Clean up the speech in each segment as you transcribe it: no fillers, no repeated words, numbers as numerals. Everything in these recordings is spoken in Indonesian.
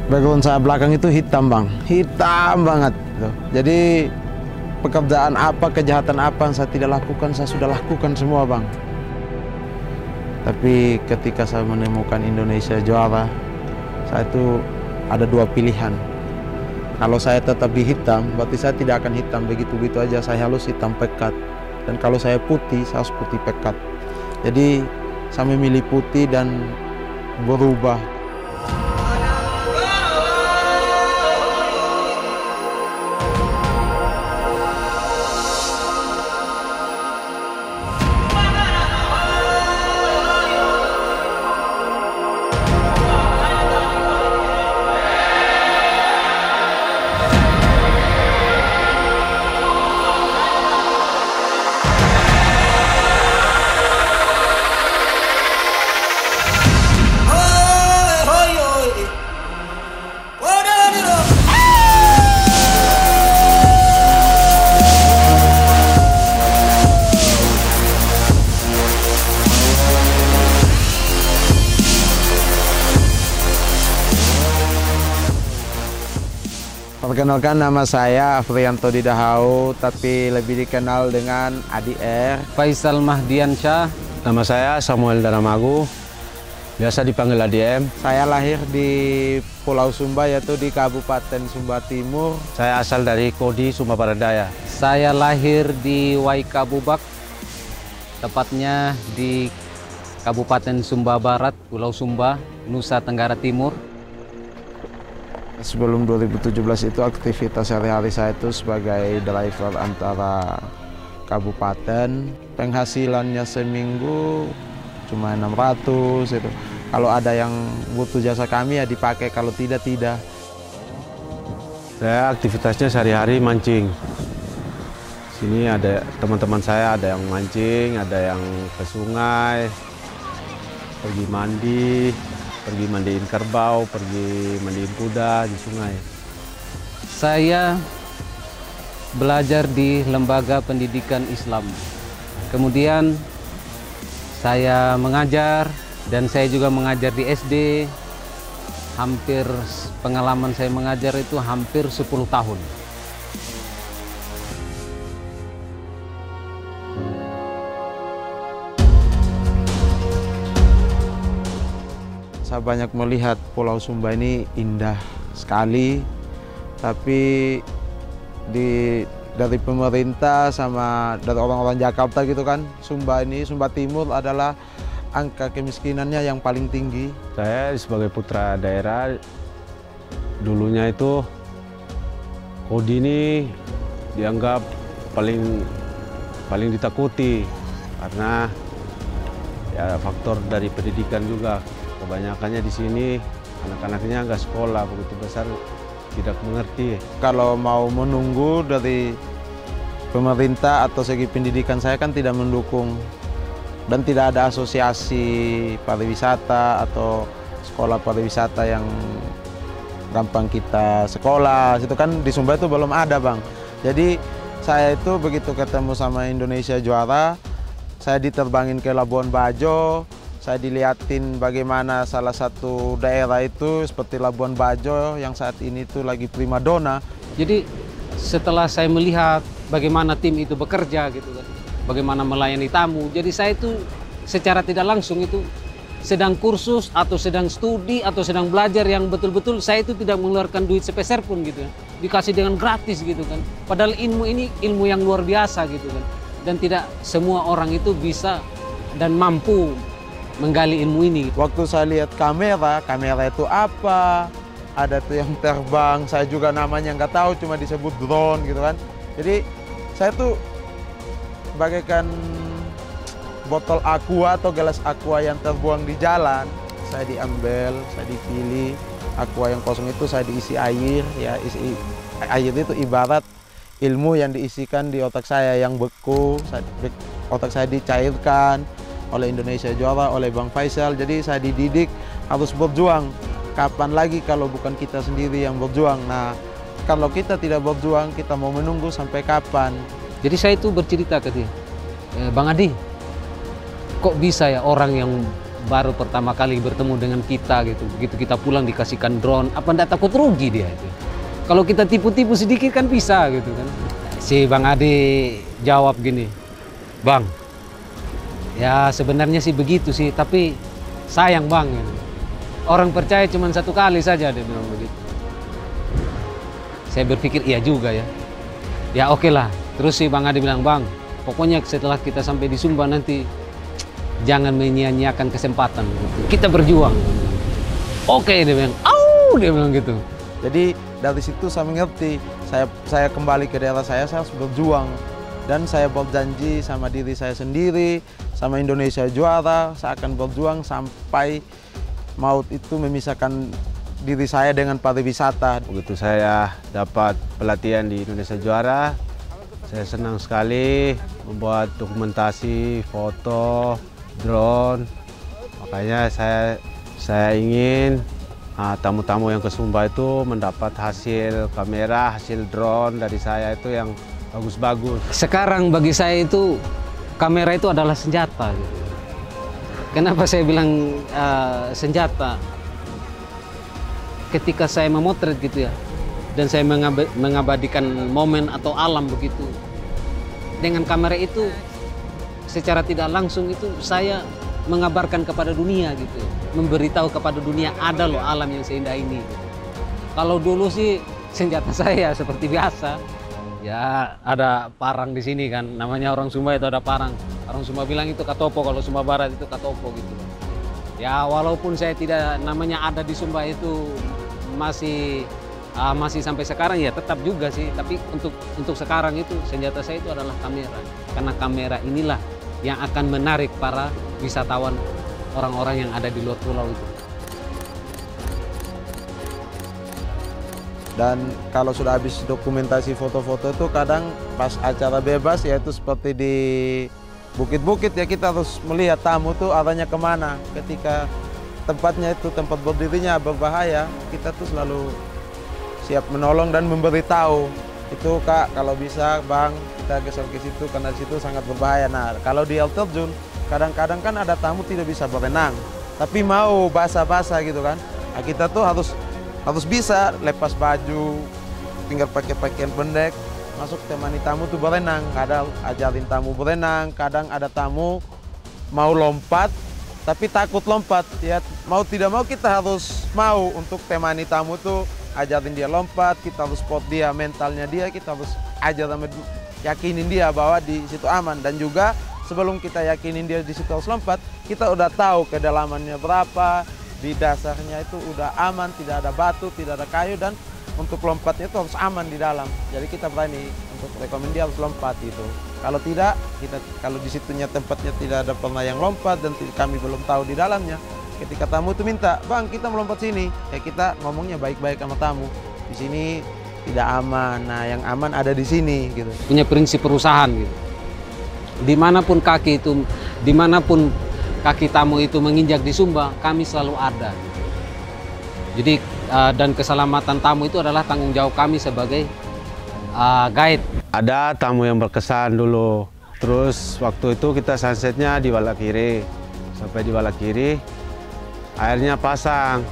Background saya belakang itu hitam bang, hitam banget. Jadi pekerjaan apa, kejahatan apa yang saya tidak lakukan, saya sudah lakukan semua bang. Tapi ketika saya menemukan Indonesia Juara, saya itu ada dua pilihan. Kalau saya tetap di hitam, berarti saya tidak akan hitam begitu-begitu aja, saya harus hitam pekat. Dan kalau saya putih, saya harus putih pekat. Jadi saya memilih putih dan berubah. Perkenalkan, nama saya Afrianto Didahau, tapi lebih dikenal dengan Adi R. Faisal Mahdiansyah. Nama saya Samuel Daramagu, biasa dipanggil ADM. Saya lahir di Pulau Sumba, yaitu di Kabupaten Sumba Timur. Saya asal dari Kodi, Sumba Barat Daya. Saya lahir di Waikabubak, tepatnya di Kabupaten Sumba Barat, Pulau Sumba, Nusa Tenggara Timur. Sebelum 2017 itu aktivitas sehari-hari saya itu sebagai driver antara kabupaten. Penghasilannya seminggu cuma 600 itu. Kalau ada yang butuh jasa kami ya dipakai, kalau tidak, tidak. Saya aktivitasnya sehari-hari mancing. Sini ada teman-teman saya, ada yang mancing, ada yang ke sungai, pergi mandi. Pergi mandiin kerbau, pergi mandiin kuda di sungai. Saya belajar di Lembaga Pendidikan Islam. Kemudian saya mengajar, dan saya juga mengajar di SD. Pengalaman saya mengajar itu hampir 10 tahun. Saya banyak melihat Pulau Sumba ini indah sekali, tapi dari pemerintah sama dari orang-orang Jakarta gitu kan, Sumba Timur adalah angka kemiskinannya yang paling tinggi. Saya sebagai putra daerah, dulunya itu Kodi ini dianggap paling ditakuti karena ya faktor dari pendidikan juga. Kebanyakannya di sini anak-anaknya nggak sekolah, begitu besar tidak mengerti. Kalau mau menunggu dari pemerintah atau segi pendidikan, saya kan tidak mendukung, dan tidak ada asosiasi pariwisata atau sekolah pariwisata yang gampang kita sekolah. Itu kan di Sumba itu belum ada bang. Jadi saya itu begitu ketemu sama Indonesia Juara, saya diterbangin ke Labuan Bajo. Saya dilihatin bagaimana salah satu daerah itu seperti Labuan Bajo yang saat ini itu lagi primadona. Jadi setelah saya melihat bagaimana tim itu bekerja gitu kan, bagaimana melayani tamu, jadi saya itu secara tidak langsung itu sedang kursus atau sedang studi atau sedang belajar yang betul-betul saya itu tidak mengeluarkan duit sepeser pun gitu kan, dikasih dengan gratis gitu kan. Padahal ilmu ini ilmu yang luar biasa gitu kan, dan tidak semua orang itu bisa dan mampu menggali ilmu ini. Waktu saya lihat kamera itu apa, ada tuh yang terbang, saya juga namanya nggak tahu, cuma disebut drone gitu kan. Jadi saya tuh bagaikan botol aqua atau gelas aqua yang terbuang di jalan. Saya diambil, saya dipilih, aqua yang kosong itu saya diisi air, ya isi air itu ibarat ilmu yang diisikan di otak saya yang beku, otak saya dicairkan oleh Indonesia Juara, oleh Bang Faisal. Jadi saya dididik harus berjuang. Kapan lagi kalau bukan kita sendiri yang berjuang? Nah, kalau kita tidak berjuang, kita mau menunggu sampai kapan? Jadi saya itu bercerita ke dia, Bang Adi, kok bisa ya orang yang baru pertama kali bertemu dengan kita gitu. Begitu kita pulang dikasihkan drone, apa ndak takut rugi dia itu? Kalau kita tipu-tipu sedikit kan bisa gitu kan. Si Bang Adi jawab gini, Bang, ya sebenarnya sih begitu sih, tapi sayang Bang. Gitu. Orang percaya cuma satu kali saja, dia bilang begitu. Saya berpikir iya juga ya. Ya oke lah. Terus si Bang Adi bilang, Bang, pokoknya setelah kita sampai di Sumba nanti jangan menyia-nyiakan kesempatan. Gitu. Kita berjuang. Oke, dia bilang, dia bilang gitu. Jadi dari situ saya mengerti, saya kembali ke daerah saya harus berjuang. Dan saya berjanji sama diri saya sendiri, sama Indonesia Juara, saya akan berjuang sampai maut itu memisahkan diri saya dengan pariwisata. Begitu saya dapat pelatihan di Indonesia Juara, saya senang sekali membuat dokumentasi, foto, drone. Makanya saya ingin tamu-tamu yang ke Sumba itu mendapat hasil kamera, hasil drone dari saya itu yang bagus-bagus. Sekarang bagi saya itu kamera itu adalah senjata. Gitu. Kenapa saya bilang senjata? Ketika saya memotret gitu ya, dan saya mengabadikan momen atau alam begitu, dengan kamera itu secara tidak langsung itu saya mengabarkan kepada dunia gitu, memberitahu kepada dunia ada loh alam yang seindah ini. Gitu. Kalau dulu sih senjata saya seperti biasa, ya ada parang di sini kan, namanya orang Sumba itu ada parang. Orang Sumba bilang itu katopo, kalau Sumba Barat itu katopo gitu. Ya walaupun saya tidak namanya ada di Sumba itu masih sampai sekarang ya tetap juga sih, tapi untuk sekarang itu senjata saya itu adalah kamera, karena kamera inilah yang akan menarik para wisatawan orang-orang yang ada di luar pulau itu. Dan kalau sudah habis dokumentasi foto-foto itu kadang pas acara bebas yaitu seperti di bukit-bukit ya kita harus melihat tamu tuh arahnya kemana. Ketika tempatnya itu tempat berdirinya berbahaya, kita tuh selalu siap menolong dan memberitahu. Itu Kak, kalau bisa Bang, kita geser ke situ karena di situ sangat berbahaya. Nah, kalau di air terjun, kadang-kadang kan ada tamu tidak bisa berenang, tapi mau basah-basah gitu kan. Nah, kita tuh harus bisa lepas baju, tinggal pakai pakaian pendek, masuk temani tamu tuh berenang. Kadang ajarin tamu berenang, kadang ada tamu mau lompat, tapi takut lompat. Ya mau tidak mau kita harus mau untuk temani tamu tuh, ajarin dia lompat, kita harus support dia, mentalnya dia, kita harus ajar sama yakinin dia bahwa di situ aman. Dan juga sebelum kita yakinin dia di situ harus lompat, kita udah tahu kedalamannya berapa, di dasarnya itu udah aman, tidak ada batu, tidak ada kayu, dan untuk lompatnya itu harus aman di dalam. Jadi kita berani untuk rekomend dia harus lompat gitu. Kalau tidak, kalau di situnya tempatnya tidak ada pernah yang lompat dan kami belum tahu di dalamnya, ketika tamu itu minta, Bang kita melompat sini, ya kita ngomongnya baik-baik sama tamu. Di sini tidak aman, nah yang aman ada di sini gitu. Punya prinsip perusahaan gitu. Dimanapun kaki tamu itu menginjak di Sumba, kami selalu ada. Jadi dan keselamatan tamu itu adalah tanggung jawab kami sebagai guide. Ada tamu yang berkesan dulu. Terus waktu itu kita sunsetnya di Walakiri. Sampai di Walakiri, airnya pasang.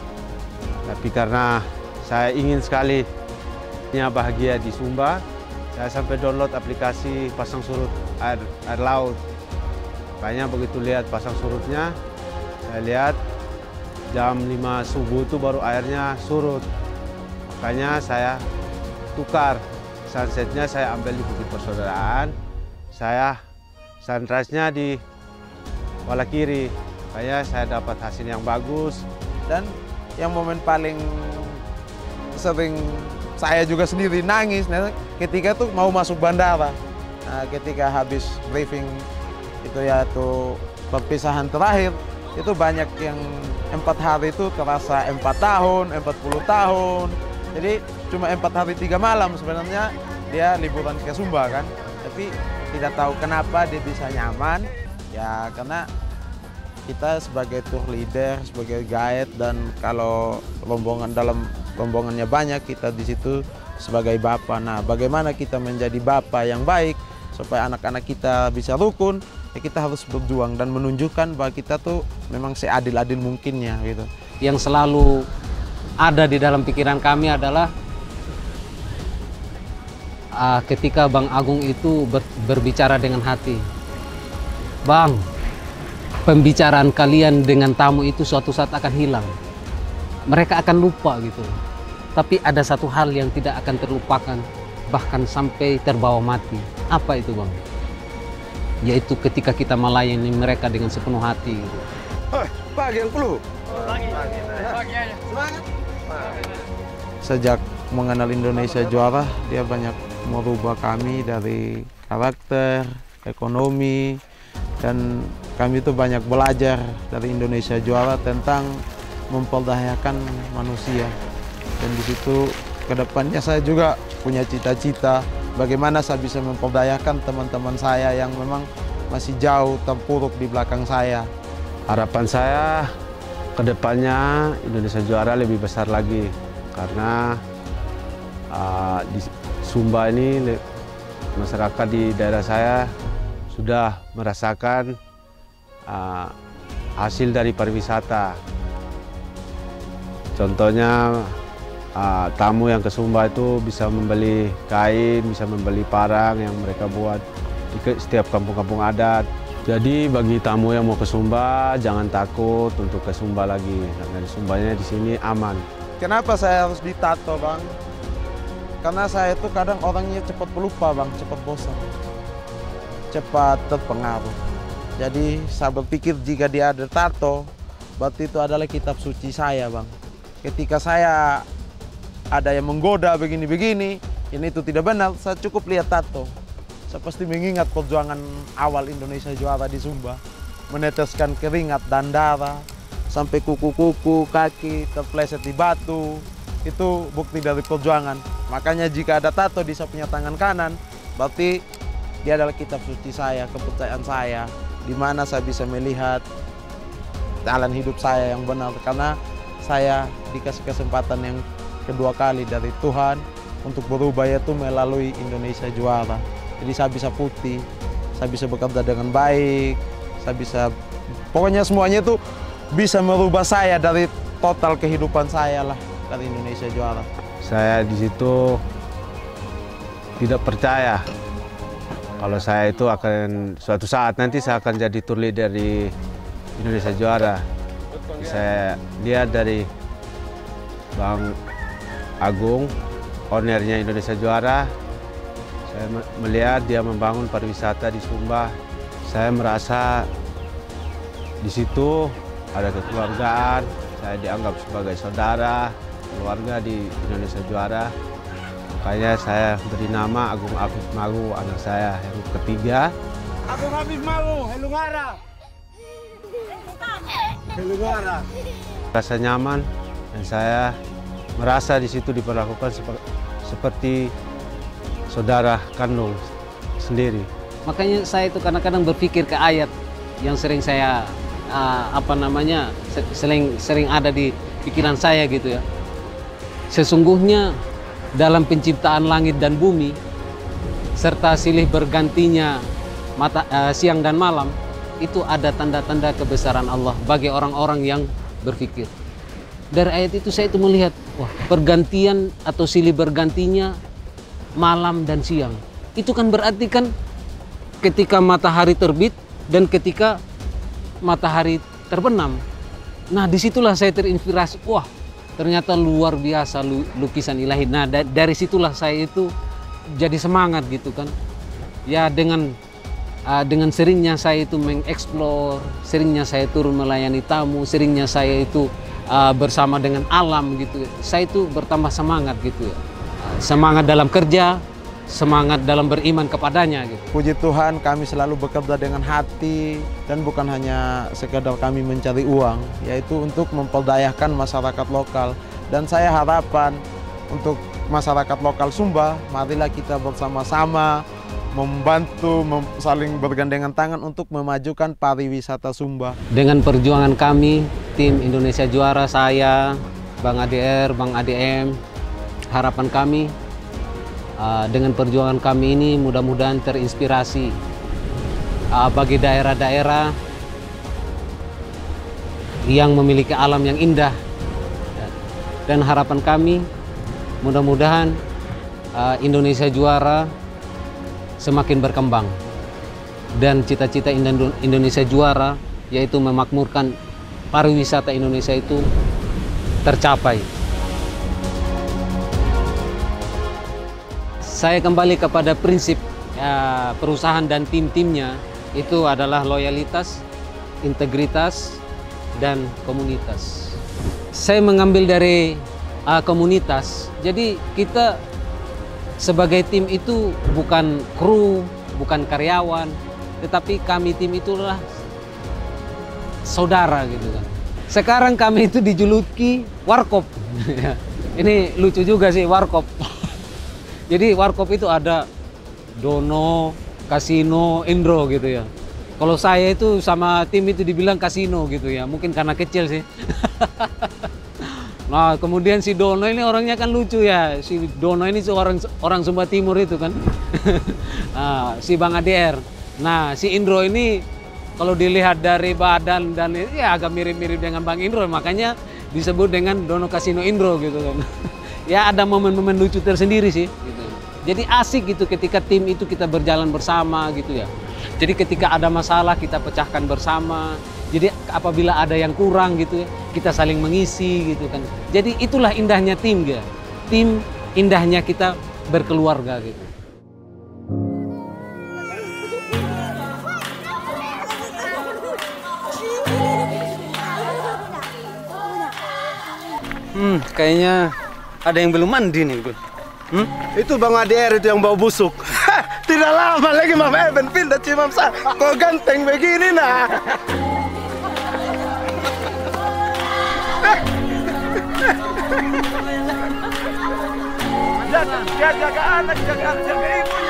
Tapi karena saya ingin sekali bahagia di Sumba, saya sampai download aplikasi pasang surut air laut. Makanya begitu lihat pasang surutnya, saya lihat jam 5 subuh itu baru airnya surut. Makanya saya tukar, sunsetnya saya ambil di Bukit Persaudaraan, saya sunrise-nya di Walakiri. Makanya saya dapat hasil yang bagus. Dan yang momen paling sering saya juga sendiri nangis ketika tuh mau masuk bandara. Nah, ketika habis briefing itu ya tuh perpisahan terakhir, itu banyak yang 4 hari itu terasa 4 tahun, 40 tahun. Jadi cuma 4 hari 3 malam sebenarnya dia liburan ke Sumba kan. Tapi tidak tahu kenapa dia bisa nyaman, ya karena kita sebagai tour leader, sebagai guide, dan kalau rombongannya banyak, kita di situ sebagai bapak. Nah, bagaimana kita menjadi bapak yang baik supaya anak-anak kita bisa rukun, ya kita harus berjuang dan menunjukkan bahwa kita tuh memang seadil-adil mungkinnya gitu. Yang selalu ada di dalam pikiran kami adalah ketika Bang Agung itu berbicara dengan hati. Bang, pembicaraan kalian dengan tamu itu suatu saat akan hilang. Mereka akan lupa gitu. Tapi ada satu hal yang tidak akan terlupakan, bahkan sampai terbawa mati. Apa itu Bang? Yaitu ketika kita melayani mereka dengan sepenuh hati gitu. Pagi yang perlu. Semangat. Sejak mengenal Indonesia Juara, dia banyak merubah kami dari karakter, ekonomi, dan kami itu banyak belajar dari Indonesia Juara tentang memperdayakan manusia. Dan di situ kedepannya saya juga punya cita-cita bagaimana saya bisa memperdayakan teman-teman saya yang memang masih jauh terpuruk di belakang saya. Harapan saya kedepannya Indonesia Juara lebih besar lagi, karena di Sumba ini masyarakat di daerah saya sudah merasakan hasil dari pariwisata. Contohnya tamu yang ke Sumba itu bisa membeli kain, bisa membeli parang yang mereka buat di setiap kampung-kampung adat. Jadi bagi tamu yang mau ke Sumba jangan takut untuk ke Sumba lagi, karena di Sumbanya di sini aman. Kenapa saya harus ditato, Bang? Karena saya itu kadang orangnya cepat pelupa, Bang, cepat bosan, cepat terpengaruh. Jadi saya berpikir jika dia ada tato, berarti itu adalah kitab suci saya, Bang. Ketika saya ada yang menggoda begini-begini, ini itu tidak benar, saya cukup lihat tato. Saya pasti mengingat perjuangan awal Indonesia Juara di Sumba, meneteskan keringat dan darah, sampai kuku-kuku, kaki terpleset di batu, itu bukti dari perjuangan. Makanya jika ada tato di saya punya tangan kanan, berarti dia adalah kitab suci saya, kepercayaan saya, di mana saya bisa melihat jalan hidup saya yang benar, karena saya dikasih kesempatan yang kedua kali dari Tuhan untuk berubah, yaitu melalui Indonesia Juara. Jadi saya bisa putih, saya bisa bekerja dengan baik, saya bisa, pokoknya semuanya itu bisa merubah saya dari total kehidupan saya lah dari Indonesia Juara. Saya di situ tidak percaya kalau saya itu akan suatu saat nanti saya akan jadi tour leader di Indonesia Juara. Saya lihat dari Bang Agung, ownernya Indonesia Juara, saya melihat dia membangun pariwisata di Sumba. Saya merasa di situ ada kekeluargaan, saya dianggap sebagai saudara, keluarga di Indonesia Juara. Makanya saya beri nama Agung Afif Maru, anak saya yang ketiga. Agung Afif Maru, Helungara. Helungara. Rasa nyaman dan saya merasa di situ diperlakukan seperti saudara kandung sendiri. Makanya saya itu kadang-kadang berpikir ke ayat yang sering saya sering ada di pikiran saya gitu ya. Sesungguhnya dalam penciptaan langit dan bumi serta silih bergantinya siang dan malam, itu ada tanda-tanda kebesaran Allah bagi orang-orang yang berpikir. Dari ayat itu saya itu melihat, wah, pergantian atau silih bergantinya malam dan siang. Itu kan berarti kan ketika matahari terbit dan ketika matahari terbenam. Nah, disitulah saya terinspirasi, wah, ternyata luar biasa lukisan ilahi. Nah, dari situlah saya itu jadi semangat gitu kan. Ya dengan seringnya saya itu mengeksplor, seringnya saya turun melayani tamu, seringnya saya itu bersama dengan alam gitu. Saya itu bertambah semangat gitu ya. Semangat dalam kerja, semangat dalam beriman kepadanya gitu. Puji Tuhan, kami selalu bekerja dengan hati dan bukan hanya sekedar kami mencari uang, yaitu untuk memperdayakan masyarakat lokal. Dan saya harapan untuk masyarakat lokal Sumba, marilah kita bersama-sama membantu, saling bergandengan tangan untuk memajukan pariwisata Sumba. Dengan perjuangan kami, tim Indonesia Juara, saya, Bang ADR, Bang ADM, harapan kami dengan perjuangan kami ini mudah-mudahan terinspirasi bagi daerah-daerah yang memiliki alam yang indah. Dan harapan kami mudah-mudahan Indonesia Juara semakin berkembang. Dan cita-cita Indonesia Juara yaitu memakmurkan pariwisata Indonesia itu tercapai. Saya kembali kepada prinsip perusahaan dan tim-timnya itu adalah loyalitas, integritas, dan komunitas. Saya mengambil dari komunitas, jadi kita sebagai tim itu bukan kru, bukan karyawan, tetapi kami tim itulah saudara gitu kan. Sekarang kami itu dijuluki Warkop. Ini lucu juga sih Warkop. Jadi Warkop itu ada Dono, Kasino, Indro gitu ya. Kalau saya itu sama tim itu dibilang kasino gitu ya, mungkin karena kecil sih. Nah kemudian si Dono ini orangnya kan lucu ya. Si Dono ini orang Sumba Timur itu kan. Nah, si Bang ADR. Nah si Indro ini kalau dilihat dari badan dan ya agak mirip-mirip dengan Bang Indro, makanya disebut dengan Dono Kasino Indro gitu kan. Ya ada momen-momen lucu tersendiri sih gitu. Jadi asik gitu ketika tim itu kita berjalan bersama gitu ya. Jadi ketika ada masalah kita pecahkan bersama. Jadi apabila ada yang kurang gitu ya, kita saling mengisi gitu kan. Jadi itulah indahnya tim ya. Tim indahnya kita berkeluarga gitu. Kayaknya ada yang belum mandi nih, Gun. Itu Bang ADR itu yang bau busuk. Tidak lama lagi Mam Eben pindah Cimam Sa. Kok ganteng begini nah. Jaga anak, jaga ibu.